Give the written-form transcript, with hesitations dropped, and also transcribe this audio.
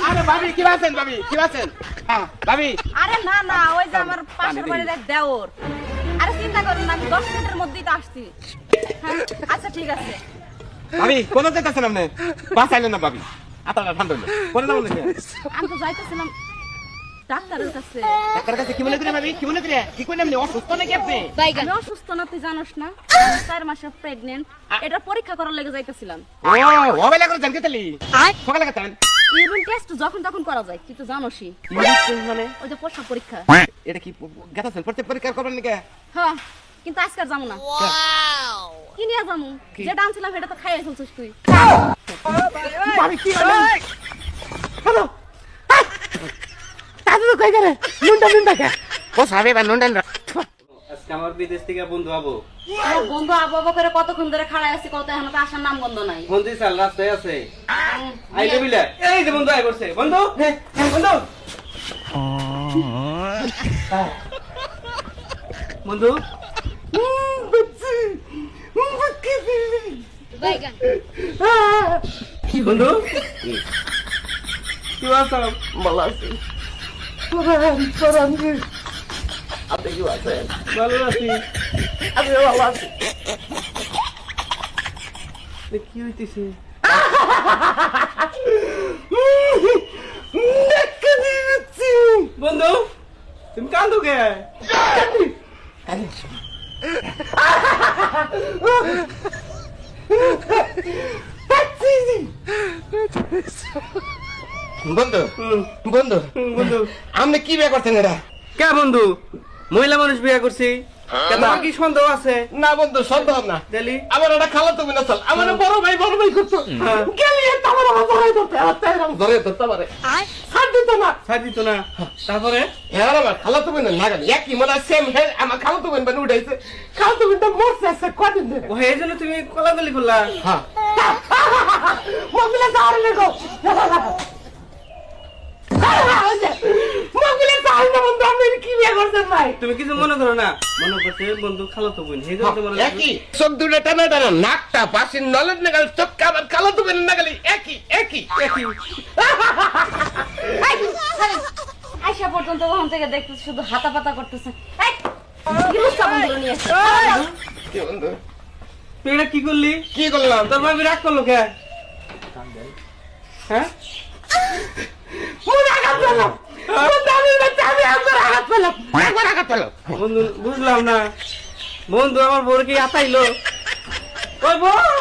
আরে ভাবি কি আছেন ভাবি কি আছেন? হ্যাঁ ভাবি। আরে না না ওই যে আমার পাশের বাড়ির এক দেওর। আরে চিন্তা করেন না আমি 10 মিনিটের মধ্যেই তো আসছি। হ্যাঁ আচ্ছা ঠিক আছে। ভাবি কোন যাইতেছেন আপনি? বাঁচাইলেন না ভাবি। আপনারা ঠান্ডা হলো। কোন যাবেন নাকি? আমি তো যাইতেছিলাম ডাক্তারের কাছে। ডাক্তারের কাছে কি মনে করে ভাবি? কি মনে করে? কি কইলেন আপনি অসুস্থ নাকি আপনি? আমি অসুস্থ না তুই জানোস না? 4 মাসের প্রেগন্যান্ট। এটা পরীক্ষা করার লাগি যাইতেছিলাম। ও ওবেলা করে জানতে তালি। সকালে গেছেন? ইউরিন টেস্ট যখন তখন করা যায় তুই তো জানোসই। মানে ওই যে পোষা পরীক্ষা। এটা কি গেছেন প্রত্যেক পরীক্ষা করবেন নাকি? হ্যাঁ কিন্তু আজকে আর যাবো না। কি নিয়ে যাবো? যেটা আনছিলাম সেটা তো খাইয়ে ফেলছিস তুই। ভাবি কি হলো? হ্যালো তাহলে তো কই গেলে নুনটা নুনটা কে ও সাবে বা নুনটা আজকে আমার বিদেশ থেকে বন্ধু আবো বন্ধু আবু আবু করে কতক্ষণ ধরে খাড়াই আছি কত এখনো তো আসার নাম গন্ধ নাই। বন্ধু চাল রাস্তায় আছে আইলে বিলে এই যে বন্ধু আই করছে বন্ধু বন্ধু বন্ধু বন্ধু কি আছো ভালো আছি আপনি কি আছেন? ভালো আছি আমি ভালো আছি কি হইতেছে বন্ধু তুমি কান্দো কে বন্ধু বন্ধু বন্ধু আপনি কি বিয়ে করছেন এটা? কে বন্ধু মহিলা মানুষ বিয়ে করছি তোমার কি সন্দেহ আছে না বন্ধু সন্দেহ না দিলি আমার একটা খালা তুমি না চল আমার বড় ভাই করছো গেলি আমার ধরে ধরতে আমার তাই ধরে ধরতে পারে ছাড় দিত না ছাড় দিত না তারপরে হ্যাঁ আমার খালা তুমি না গেল একই মনে সেম হে আমার খালা তুমি বান উঠাইছে খালা তুমি তো মরছে আছে কদিন ধরে ও এই জন্য তুমি কলাকলি করলা হ্যাঁ মগলে সার লেগো মগলে সার না বন্ধু আপনি কি বিয়ে করছেন ভাই তুমি কিছু মনে করো না মনে করছে বন্ধু খালো তো বোন এই জন্য তোমার একই চোখ দুটো টানা টানা নাকটা পাশের নলেজ না গেল চোখ আবার খালা তুমি না গেলি একই একই একই আইসা পর্যন্ত ওখান থেকে দেখতেছি শুধু হাতা পাতা করতেছে। এই কি লুচ্চা বন্ধুরা নিয়ে আসছে। কি বন্ধু তুই কি করলি কি করলাম তোর ভাবি রাগ করলো কে হ্যাঁ মনে আঘাত পেলাম বন্ধু আমি একবার আঘাত পেলাম একবার আঘাত পেলাম বন্ধু বুঝলাম না বন্ধু আমার বউকে আতাইলো ওই বউ